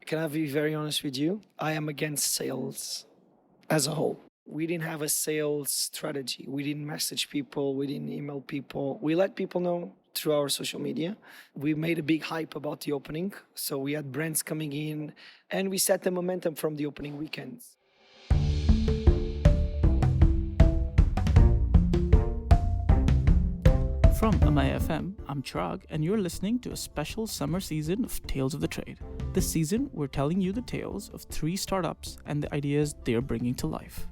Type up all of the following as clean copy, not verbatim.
Can I be very honest with you? I am against sales as a whole. We didn't have a sales strategy. We didn't message people. We didn't email people. We let people know through our social media. We made a big hype about the opening. So we had brands coming in and we set the momentum from the opening weekends. From MIFM, I'm Chirag, and you're listening to a special summer season of Tales of the Trade. This season, we're telling you the tales of 3 startups and the ideas they're bringing to life.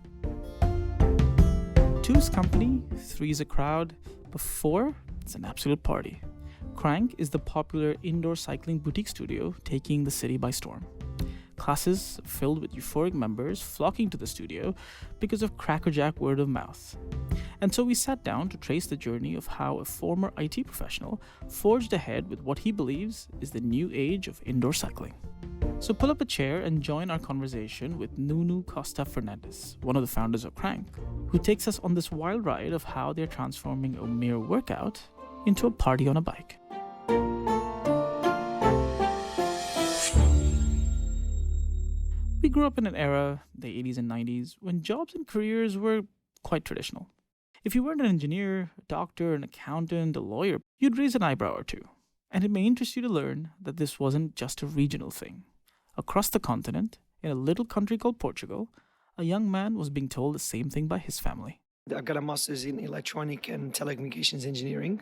2 is company, 3 is a crowd, but 4, it's an absolute party. Crank is the popular indoor cycling boutique studio taking the city by storm. Classes filled with euphoric members flocking to the studio because of crackerjack word of mouth. And so we sat down to trace the journey of how a former IT professional forged ahead with what he believes is the new age of indoor cycling. So pull up a chair and join our conversation with Nuno Costa Fernandes, one of the founders of Crank, who takes us on this wild ride of how they're transforming a mere workout into a party on a bike. We grew up in an era, the 80s and 90s, when jobs and careers were quite traditional. If you weren't an engineer, a doctor, an accountant, a lawyer, you'd raise an eyebrow or two. And it may interest you to learn that this wasn't just a regional thing. Across the continent, in a little country called Portugal, a young man was being told the same thing by his family. I got a master's in electronic and telecommunications engineering.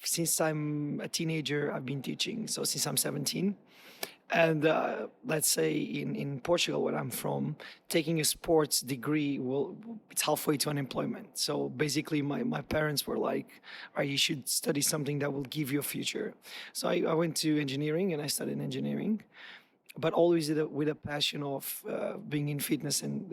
Since I'm a teenager, I've been teaching. So since I'm 17. And let's say in Portugal, where I'm from, taking a sports degree, it's halfway to unemployment. So basically, my parents were like, all right, you should study something that will give you a future. So I went to engineering and I studied engineering, but always with a passion of being in fitness and,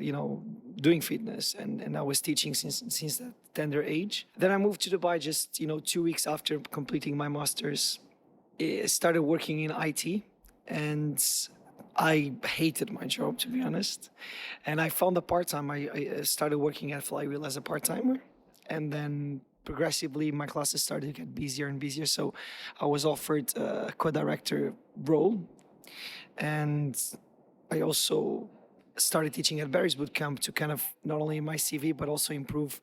doing fitness. And I was teaching since that tender age. Then I moved to Dubai just, 2 weeks after completing my master's. I started working in IT. And I hated my job, to be honest. And I found a part-time. I started working at Flywheel as a part-timer. And then progressively, my classes started to get busier and busier. So I was offered a co-director role. And I also started teaching at Barry's Bootcamp to kind of not only my CV, but also improve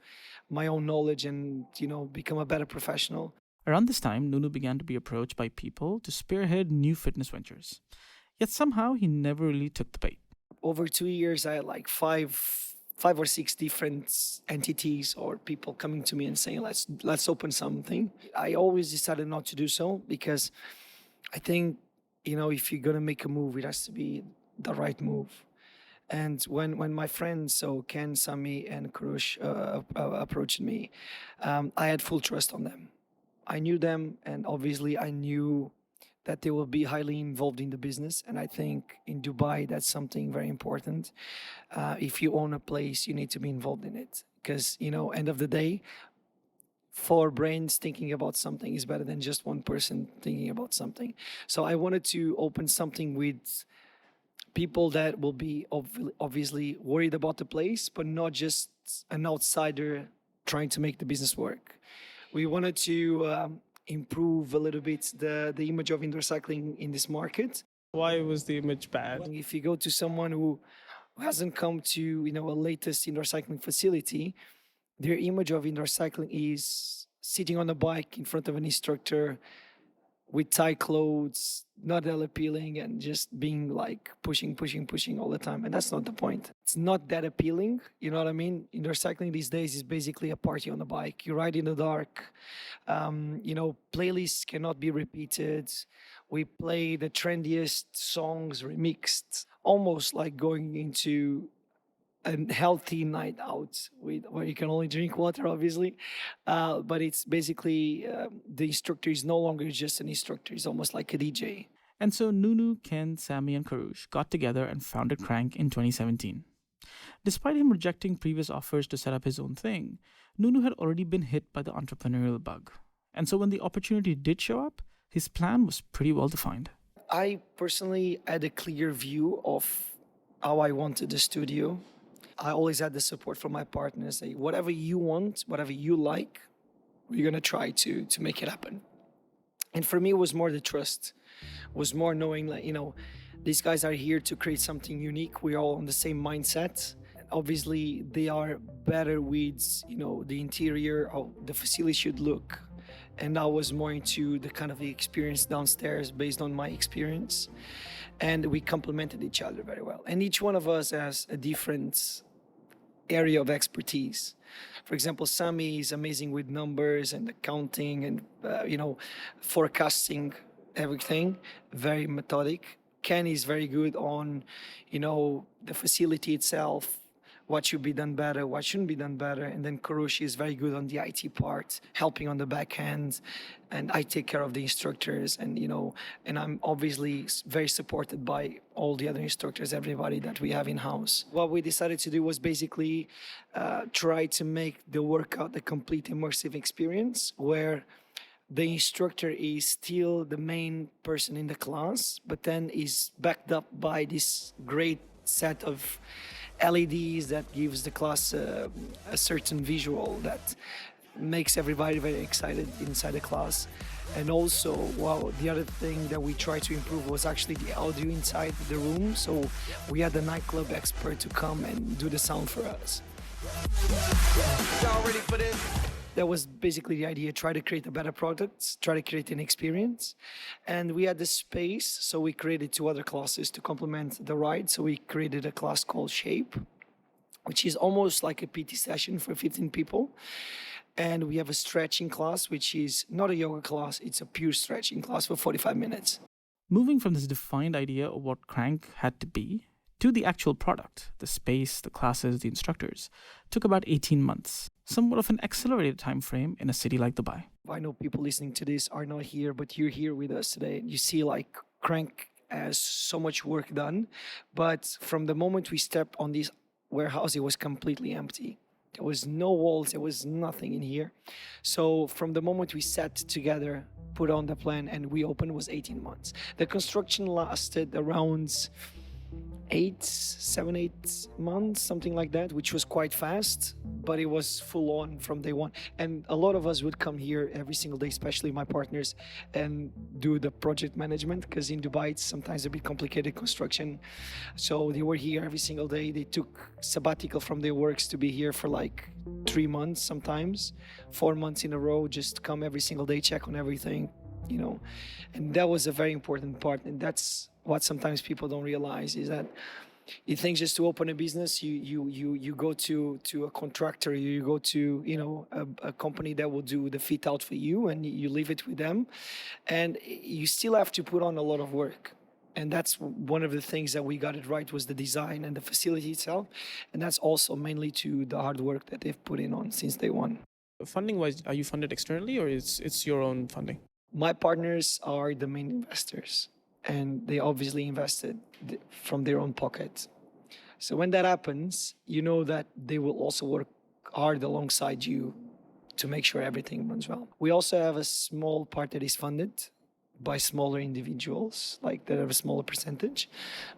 my own knowledge and, become a better professional. Around this time, Nuno began to be approached by people to spearhead new fitness ventures. Yet somehow he never really took the bait. Over 2 years, I had like five or six different entities or people coming to me and saying, let's open something. I always decided not to do so because I think, if you're going to make a move, it has to be the right move. And when my friends, so Ken, Sami, and Kurush approached me, I had full trust on them. I knew them, and obviously I knew that they will be highly involved in the business. And I think in Dubai, that's something very important. If you own a place, you need to be involved in it. Because, end of the day, 4 brains thinking about something is better than just one person thinking about something. So I wanted to open something with people that will be obviously worried about the place, but not just an outsider trying to make the business work. We wanted to improve a little bit the image of indoor cycling in this market. Why was the image bad? If you go to someone who hasn't come to a latest indoor cycling facility, their image of indoor cycling is sitting on a bike in front of an instructor with tight clothes, not that appealing, and just being like pushing all the time. And that's not the point. It's not that appealing, you know what I mean? Indoor cycling these days is basically a party on a bike. You ride in the dark. Playlists cannot be repeated. We play the trendiest songs remixed, almost like going into a healthy night out where you can only drink water, obviously. But it's basically the instructor is no longer just an instructor. He's almost like a DJ. And so Nuno, Ken, Sami, and Karush got together and founded Crank in 2017. Despite him rejecting previous offers to set up his own thing, Nuno had already been hit by the entrepreneurial bug. And so when the opportunity did show up, his plan was pretty well defined. I personally had a clear view of how I wanted the studio. I always had the support from my partners. Say, whatever you want, whatever you like, we're going to try to make it happen. And for me, it was more the trust, was more knowing, These guys are here to create something unique. We're all on the same mindset. Obviously, they are better with, the interior, how the facility should look. And I was more into the kind of the experience downstairs based on my experience. And we complemented each other very well. And each one of us has a different area of expertise. For example, Sami is amazing with numbers and accounting and, forecasting everything, very methodic. Ken is very good on, the facility itself, what should be done better, what shouldn't be done better. And then Kurushi is very good on the IT part, helping on the back end. And I take care of the instructors and I'm obviously very supported by all the other instructors, everybody that we have in-house. What we decided to do was basically try to make the workout a complete immersive experience where the instructor is still the main person in the class, but then is backed up by this great set of LEDs that gives the class a certain visual that makes everybody very excited inside the class. And also, the other thing that we tried to improve was actually the audio inside the room. So we had a nightclub expert to come and do the sound for us. Y'all ready for this? That was basically the idea, try to create a better product, try to create an experience. And we had the space, so we created 2 other classes to complement the ride. So we created a class called Shape, which is almost like a PT session for 15 people. And we have a stretching class, which is not a yoga class, it's a pure stretching class for 45 minutes. Moving from this defined idea of what Crank had to be to the actual product, the space, the classes, the instructors, took about 18 months, somewhat of an accelerated time frame in a city like Dubai. I know people listening to this are not here, but you're here with us today. You see Crank has so much work done, but from the moment we stepped on this warehouse, it was completely empty. There was no walls, there was nothing in here. So from the moment we sat together, put on the plan, and we opened was 18 months. The construction lasted around 7, 8 months, something like that, which was quite fast, but it was full on from day one. And a lot of us would come here every single day, especially my partners, and do the project management, because in Dubai it's sometimes a bit complicated construction. So they were here every single day. They took sabbatical from their works to be here for 3 months, sometimes 4 months in a row, just come every single day, check on everything, and that was a very important part. And that's what sometimes people don't realize, is that you think just to open a business, you go to a contractor, you go to a company that will do the fit out for you, and you leave it with them, and you still have to put on a lot of work. And that's one of the things that we got it right, was the design and the facility itself, and that's also mainly to the hard work that they've put in on since day one. Funding wise, are you funded externally or it's your own funding? My partners are the main investors, and they obviously invested from their own pocket. So when that happens, you know that they will also work hard alongside you to make sure everything runs well. We also have a small part that is funded by smaller individuals, that have a smaller percentage,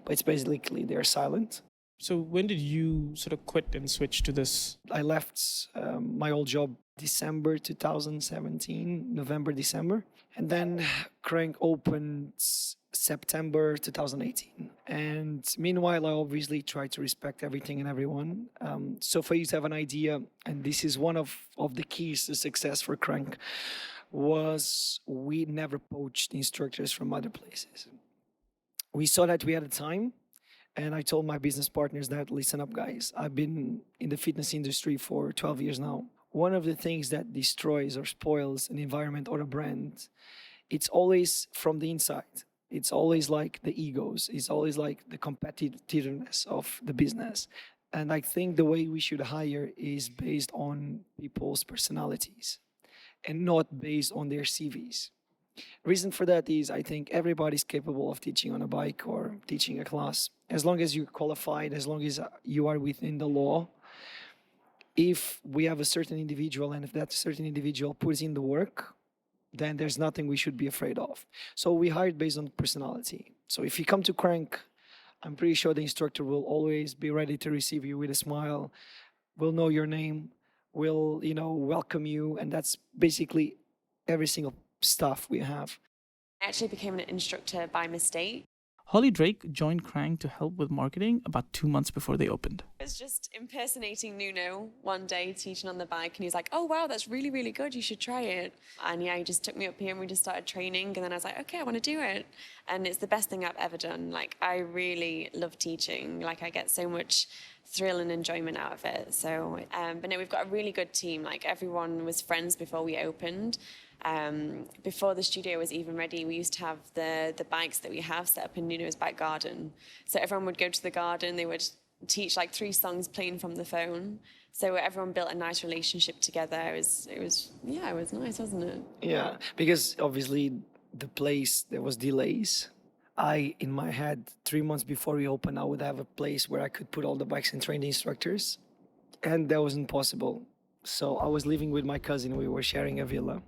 but it's basically they're silent. So when did you sort of quit and switch to this? I left my old job December 2017, November, December. And then Crank opened September 2018. And meanwhile, I obviously try to respect everything and everyone. So for you to have an idea, and this is one of the keys to success for Crank, was we never poached instructors from other places. We saw that we had a time. And I told my business partners that, listen up, guys, I've been in the fitness industry for 12 years now. One of the things that destroys or spoils an environment or a brand, it's always from the inside. It's always like the egos. It's always like the competitiveness of the business. And I think the way we should hire is based on people's personalities and not based on their CVs. Reason for that is I think everybody's capable of teaching on a bike or teaching a class. As long as you're qualified, as long as you are within the law. If we have a certain individual and if that certain individual puts in the work, then there's nothing we should be afraid of. So we hired based on personality. So if you come to Crank, I'm pretty sure the instructor will always be ready to receive you with a smile, will know your name, will, welcome you. And that's basically every single stuff we have. I actually became an instructor by mistake. Holly Drake joined Crank to help with marketing about 2 months before they opened. I was just impersonating Nuno one day, teaching on the bike, and he was like, oh, wow, that's really, really good. You should try it. And yeah, he just took me up here and we just started training. And then I was like, okay, I want to do it. And it's the best thing I've ever done. Like, I really love teaching. Like, I get so much thrill and enjoyment out of it. So, but no, we've got a really good team. Like, everyone was friends before we opened. Before the studio was even ready, we used to have the bikes that we have set up in Nuno's back garden. So everyone would go to the garden, they would teach like 3 songs playing from the phone. So everyone built a nice relationship together. It was nice, wasn't it? Yeah, because obviously the place, there was delays. In my head, 3 months before we opened, I would have a place where I could put all the bikes and train the instructors. And that wasn't possible. So I was living with my cousin. We were sharing a villa.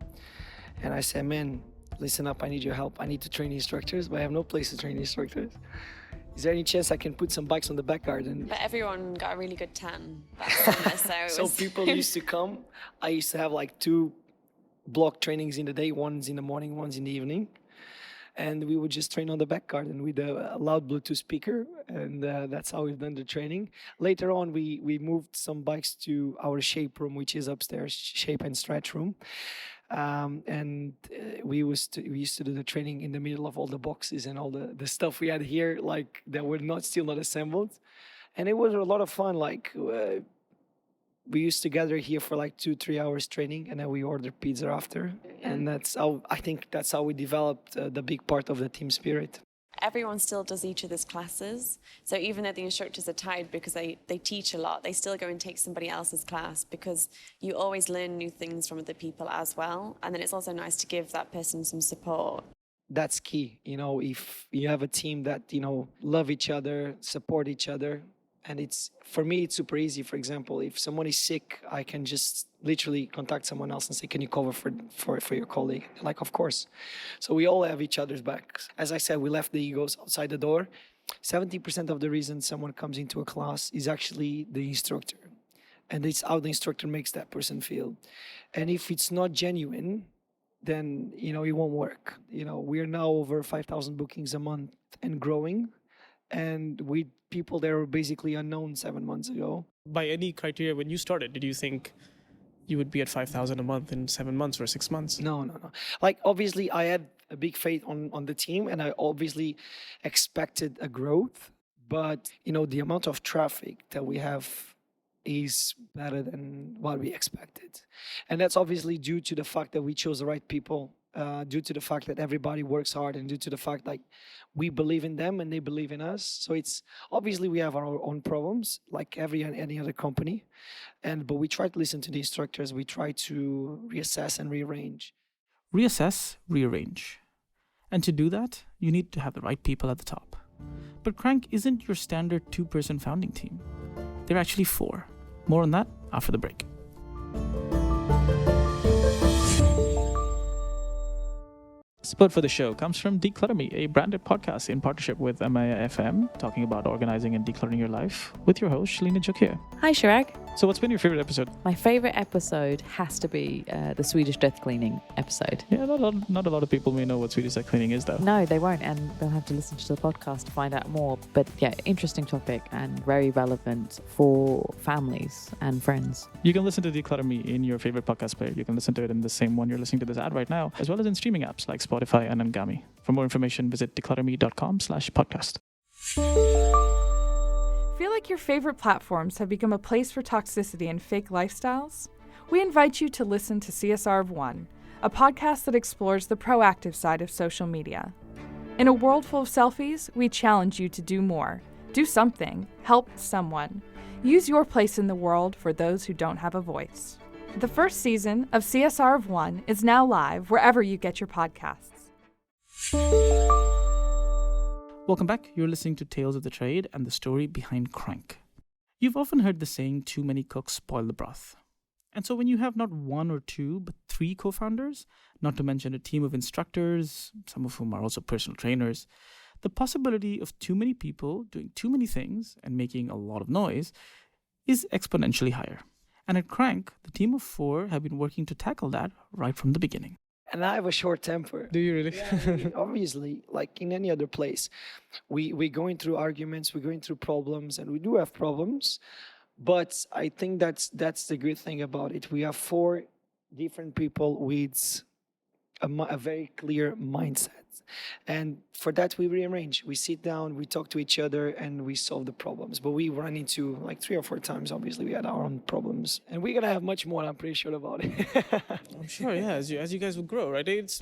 And I said, man, listen up, I need your help. I need to train instructors, but I have no place to train instructors. Is there any chance I can put some bikes on the back garden? But everyone got a really good tan that summer, So people used to come. I used to have like 2 block trainings in the day, one's in the morning, one's in the evening. And we would just train on the back garden with a loud Bluetooth speaker. And that's how we've done the training. Later on, we moved some bikes to our shape room, which is upstairs, shape and stretch room. We used to do the training in the middle of all the boxes and all the stuff we had here, like that were still not assembled. And it was a lot of fun. Like we used to gather here for like 2-3 hours training, and then we ordered pizza after. Yeah. And I think that's how we developed the big part of the team spirit. Everyone still does each other's classes. So even though the instructors are tired because they teach a lot, they still go and take somebody else's class, because you always learn new things from other people as well. And then it's also nice to give that person some support. That's key. If you have a team that, love each other, support each other. And for me, it's super easy. For example, if someone is sick, I can just literally contact someone else and say, can you cover for your colleague? Like, of course. So we all have each other's backs. As I said, we left the egos outside the door. 70% of the reason someone comes into a class is actually the instructor. And it's how the instructor makes that person feel. And if it's not genuine, then, it won't work. We are now over 5,000 bookings a month and growing. And with people that were basically unknown 7 months ago. By any criteria, when you started, did you think you would be at 5,000 a month in 7 months or 6 months? No. Like, obviously, I had a big faith on the team, and I obviously expected a growth. But, the amount of traffic that we have is better than what we expected. And that's obviously due to the fact that we chose the right people, due to the fact that everybody works hard, and due to the fact that we believe in them and they believe in us. So it's obviously we have our own problems, like any other company, but we try to listen to the instructors. We try to reassess and rearrange. Reassess, rearrange. And to do that, you need to have the right people at the top. But Crank isn't your standard 2-person founding team. They're actually 4. More on that after the break. Support for the show comes from Declutter Me, a branded podcast in partnership with Amaya FM, talking about organizing and decluttering your life, with your host, Shalina Jokia. Hi, Chirag. So what's been your favorite episode? My favorite episode has to be the Swedish death cleaning episode. Yeah, not a lot of people may know what Swedish death cleaning is, though. No, they won't, and they'll have to listen to the podcast to find out more. But yeah, interesting topic and very relevant for families and friends. You can listen to Declutter Me in your favorite podcast player. You can listen to it in the same one you're listening to this ad right now, as well as in streaming apps like Spotify and Angami. For more information, visit declutterme.com/podcast. Feel like your favorite platforms have become a place for toxicity and fake lifestyles? We invite you to listen to CSR of One, a podcast that explores the proactive side of social media. In a world full of selfies, we challenge you to do more. Do something. Help someone. Use your place in the world for those who don't have a voice. The first season of CSR of One is now live wherever you get your podcasts. Welcome back. You're listening to Tales of the Trade and the story behind Crank. You've often heard the saying, too many cooks spoil the broth. And so when you have not 1 or 2, but 3 co-founders, not to mention a team of instructors, some of whom are also personal trainers, the possibility of too many people doing too many things and making a lot of noise is exponentially higher. And at Crank, the team of 4 have been working to tackle that right from the beginning. And I have a short temper. Do you really? Obviously, like in any other place, we're going through arguments, we're going through problems, and we do have problems. But I think that's the good thing about it. We have four different people with a very clear mindset. And for that, we rearrange. We sit down, we talk to each other, and we solve the problems. But we run into like 3 or 4 times, obviously, we had our own problems. And we're going to have much more, I'm pretty sure about it. I'm sure, yeah. As you guys will grow, right? It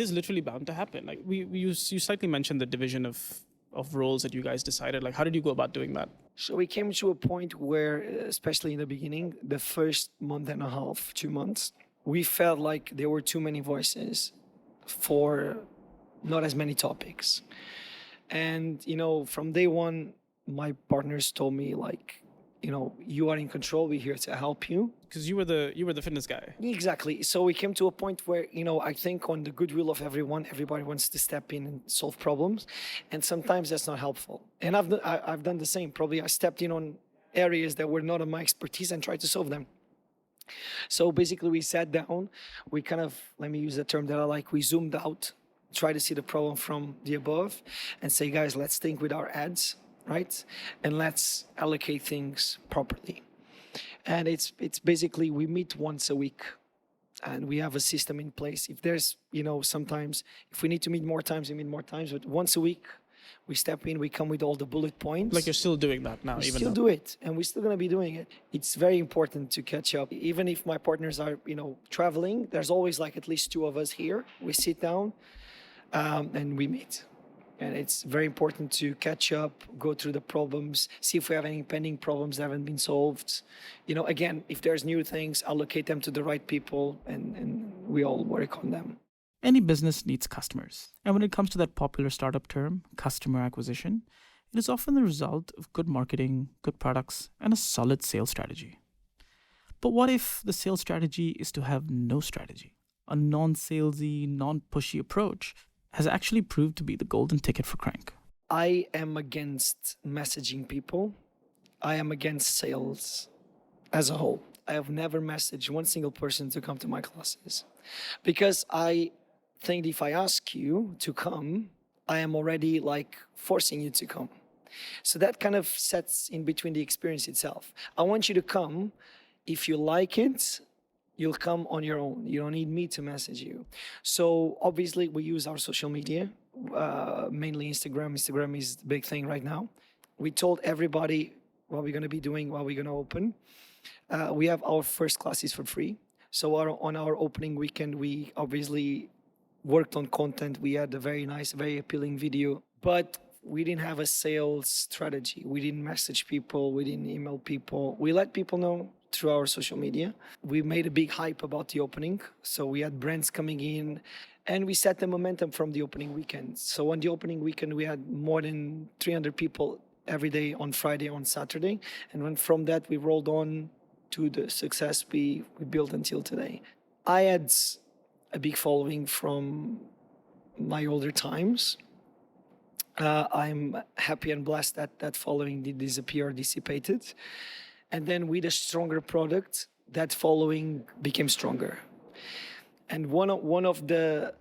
is literally bound to happen. Like you slightly mentioned the division of roles that you guys decided. Like, how did you go about doing that? So we came to a point where, especially in the beginning, the first month and a half, 2 months, we felt like there were too many voices for not as many topics. And, from day one, my partners told me, like, you are in control, we're here to help you. Because you were the fitness guy. Exactly. So we came to a point where, I think on the goodwill of everyone, everybody wants to step in and solve problems. And sometimes that's not helpful. And I've done the same. Probably I stepped in on areas that were not of my expertise and tried to solve them. So basically we sat down, we kind of, let me use the term that I like, we zoomed out, try to see the problem from the above and say, guys, let's think with our heads, right? And let's allocate things properly. And it's basically, we meet once a week and we have a system in place. If there's, sometimes if we need to meet more times, we meet more times, but once a week, we step in, we come with all the bullet points. Like you're still doing that now, we even still though. do it, and we're still going to be doing it. It's very important to catch up. Even if my partners are, traveling, there's always like at least 2 of us here. We sit down and we meet. And it's very important to catch up, go through the problems, see if we have any pending problems that haven't been solved. Again, if there's new things, allocate them to the right people, and we all work on them. Any business needs customers. And when it comes to that popular startup term, customer acquisition, it is often the result of good marketing, good products, and a solid sales strategy. But what if the sales strategy is to have no strategy? A non-salesy, non-pushy approach has actually proved to be the golden ticket for Crank. I am against messaging people. I am against sales as a whole. I have never messaged one single person to come to my classes because I think if I ask you to come, I am already like forcing you to come. So that kind of sets in between the experience itself. I want you to come. If you like it, you'll come on your own. You don't need me to message you. So obviously we use our social media, mainly Instagram. Instagram is the big thing right now. We told everybody what we're going to be doing, what we're going to open. We have our first classes for free. So on our opening weekend, we obviously worked on content. We had a very nice, very appealing video, but we didn't have a sales strategy. We didn't message people. We didn't email people. We let people know through our social media. We made a big hype about the opening. So we had brands coming in and we set the momentum from the opening weekend. So on the opening weekend, we had more than 300 people every day on Friday, on Saturday. And when from that, we rolled on to the success we built until today. I had a big following from my older times. I'm happy and blessed that that following did disappear, dissipated. And then with a stronger product, that following became stronger. And one of the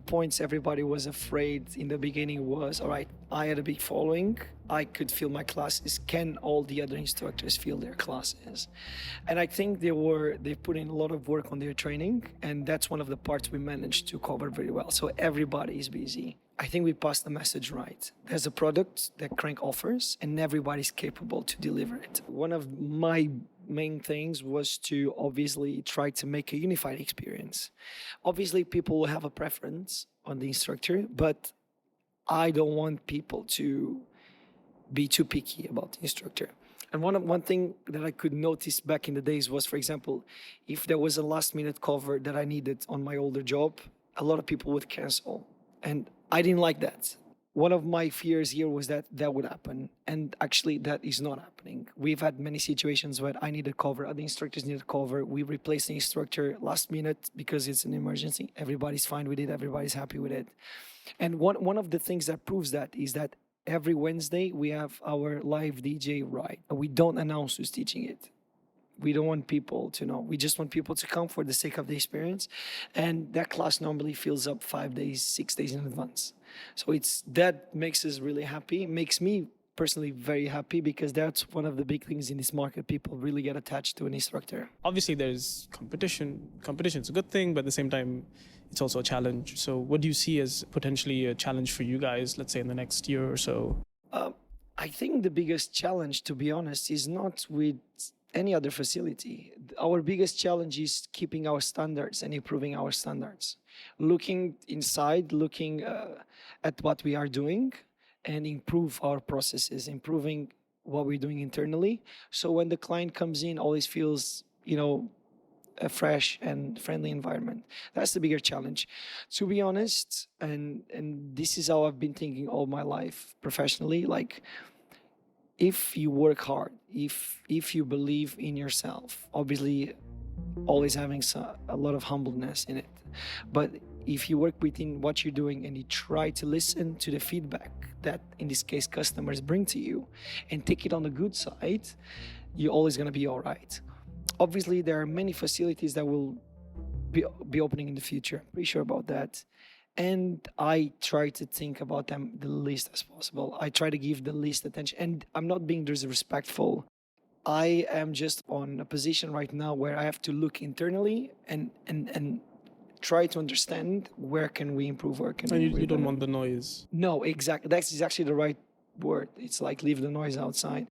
points everybody was afraid in the beginning was, all right, I had a big following, I could fill my classes, can all the other instructors fill their classes? And I think they put in a lot of work on their training, and that's one of the parts we managed to cover very well. So everybody is busy. I think we passed the message right. There's a product that Crank offers, and everybody's capable to deliver it. One of my main things was to obviously try to make a unified experience. Obviously, people will have a preference on the instructor, but I don't want people to be too picky about the instructor. And one thing that I could notice back in the days was, for example, if there was a last-minute cover that I needed on my older job, a lot of people would cancel. And I didn't like that. One of my fears here was that that would happen. And actually, that is not happening. We've had many situations where I needed cover, other instructors needed cover. We replaced the instructor last minute because it's an emergency. Everybody's fine with it. Everybody's happy with it. And one of the things that proves that is that every Wednesday, we have our live DJ ride. And we don't announce who's teaching it. We don't want people to know. We just want people to come for the sake of the experience. And that class normally fills up 5 days, 6 days in advance. So that makes us really happy, makes me personally very happy, because that's one of the big things in this market. People really get attached to an instructor. Obviously, there's competition. Competition's a good thing, but at the same time, it's also a challenge. So what do you see as potentially a challenge for you guys, let's say in the next year or so? I think the biggest challenge, to be honest, is not with any other facility. Our biggest challenge is keeping our standards and improving our standards. Looking inside, looking at what we are doing, and improve our processes, improving what we're doing internally. So when the client comes in, always feels, a fresh and friendly environment. That's the bigger challenge. To be honest, and this is how I've been thinking all my life professionally, like, if you work hard, if you believe in yourself, obviously always having a lot of humbleness in it, but if you work within what you're doing and you try to listen to the feedback that, in this case, customers bring to you, and take it on the good side, you're always going to be all right. Obviously, there are many facilities that will be opening in the future. I'm pretty sure about that. And I try to think about them the least as possible. I try to give the least attention. And I'm not being disrespectful. I am just on a position right now where I have to look internally and try to understand where can we improve, where can we You don't want the noise. No, exactly. That's actually the right word. It's like leave the noise outside.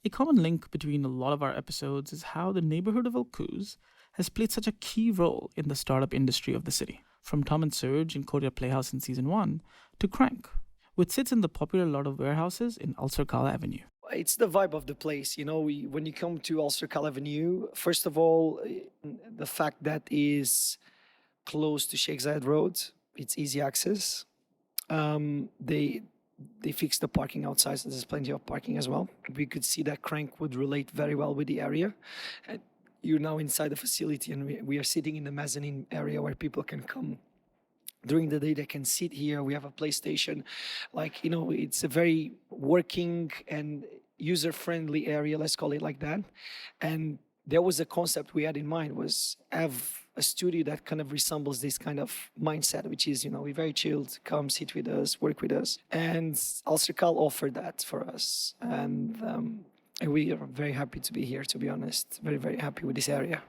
A common link between a lot of our episodes is how the neighborhood of El Cruz has played such a key role in the startup industry of the city. From Tom and Serge in Korea Playhouse in Season 1 to Crank, which sits in the popular lot of warehouses in Al Circal Avenue. It's the vibe of the place. When you come to Al Circal Avenue, first of all, the fact that is close to Sheikh Zayed Road, it's easy access. They fixed the parking outside, so there's plenty of parking as well. We could see that Crank would relate very well with the area. And you're now inside the facility, and we are sitting in the mezzanine area where people can come. During the day, they can sit here. We have a PlayStation. It's a very working and user-friendly area, let's call it like that. And there was a concept we had in mind, was have a studio that kind of resembles this kind of mindset, which is, we're very chilled, come sit with us, work with us. And Al Circal offered that for us. And we are very happy to be here, to be honest. Very, very happy with this area.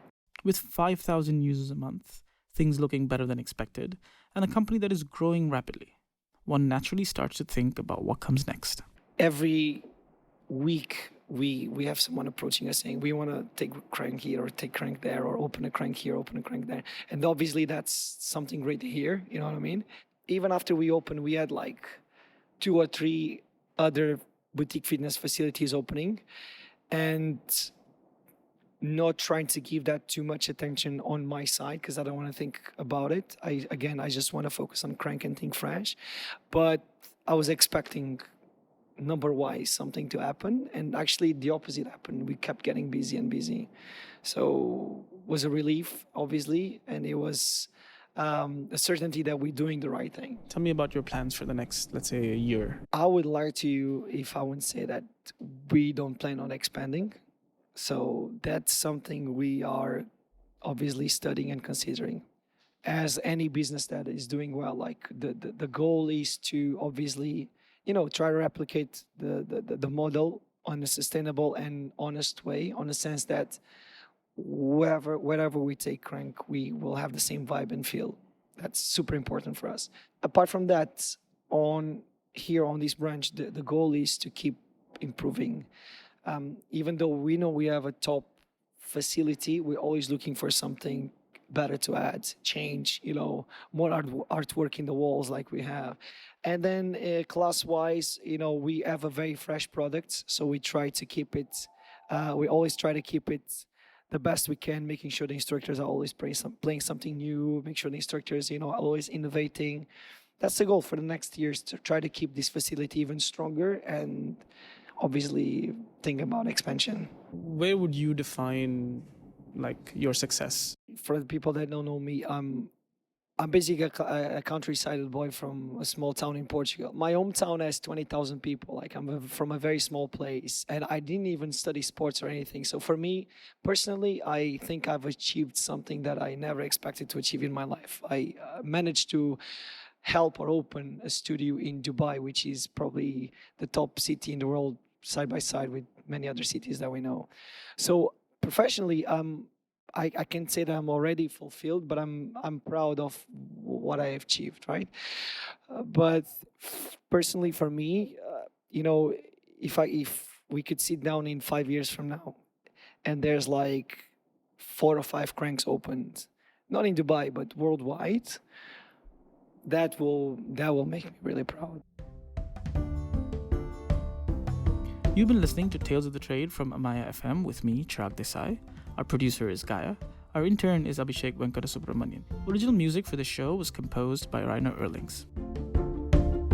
With 5,000 users a month, things looking better than expected, and a company that is growing rapidly, one naturally starts to think about what comes next. Every week, we have someone approaching us saying, we want to take Crank here or take Crank there, or open a Crank here, open a Crank there. And obviously that's something great to hear, you know what I mean? Even after we opened, we had like 2 or 3 other boutique fitness facilities opening, and not trying to give that too much attention on my side, because I don't want to think about it. I just want to focus on Crank and think fresh. But I was expecting number-wise something to happen, and actually the opposite happened. We kept getting busy and busy. So it was a relief, obviously, and it was a certainty that we're doing the right thing. Tell me about your plans for the next, let's say, a year. I would lie to you if I wouldn't say that we don't plan on expanding. So that's something we are obviously studying and considering. As any business that is doing well, like the goal is to obviously, try to replicate the model on a sustainable and honest way, on the sense that wherever we take Crank, we will have the same vibe and feel. That's super important for us. Apart from that, on this branch, the goal is to keep improving. Even though we know we have a top facility, we're always looking for something better to add, change, more artwork in the walls like we have. And then class-wise, we have a very fresh product, so we try to keep it, we always try to keep it the best we can, making sure the instructors are always playing something new, make sure the instructors, are always innovating. That's the goal for the next years, to try to keep this facility even stronger and obviously think about expansion. Where would you define your success? For the people that don't know me, I'm I'm basically a countryside boy from a small town in Portugal. My hometown has 20,000 people. Like from a very small place, and I didn't even study sports or anything. So for me personally, I think I've achieved something that I never expected to achieve in my life. I managed to help or open a studio in Dubai, which is probably the top city in the world, side by side with many other cities that we know. So professionally, I can say that I'm already fulfilled, but I'm proud of what I have achieved, right? But personally, for me, if we could sit down in 5 years from now, and there's like 4 or 5 cranks opened, not in Dubai but worldwide, that will make me really proud. You've been listening to Tales of the Trade from Amaya FM with me, Chirag Desai. Our producer is Gaia. Our intern is Abhishek Venkatasubramanian. Original music for the show was composed by Rainer Erlings.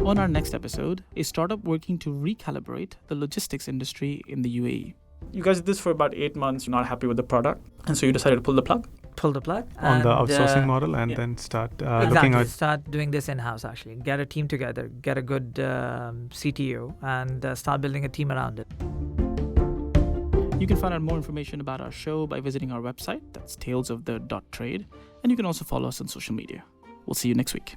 On our next episode, a startup working to recalibrate the logistics industry in the UAE. You guys did this for about 8 months. You're not happy with the product, and so you decided to pull the plug? Pull the plug on the outsourcing model, and then start looking at... Start doing this in-house, actually. Get a team together, get a good CTO, and start building a team around it. You can find out more information about our show by visiting our website, that's talesofthe.trade, and you can also follow us on social media. We'll see you next week.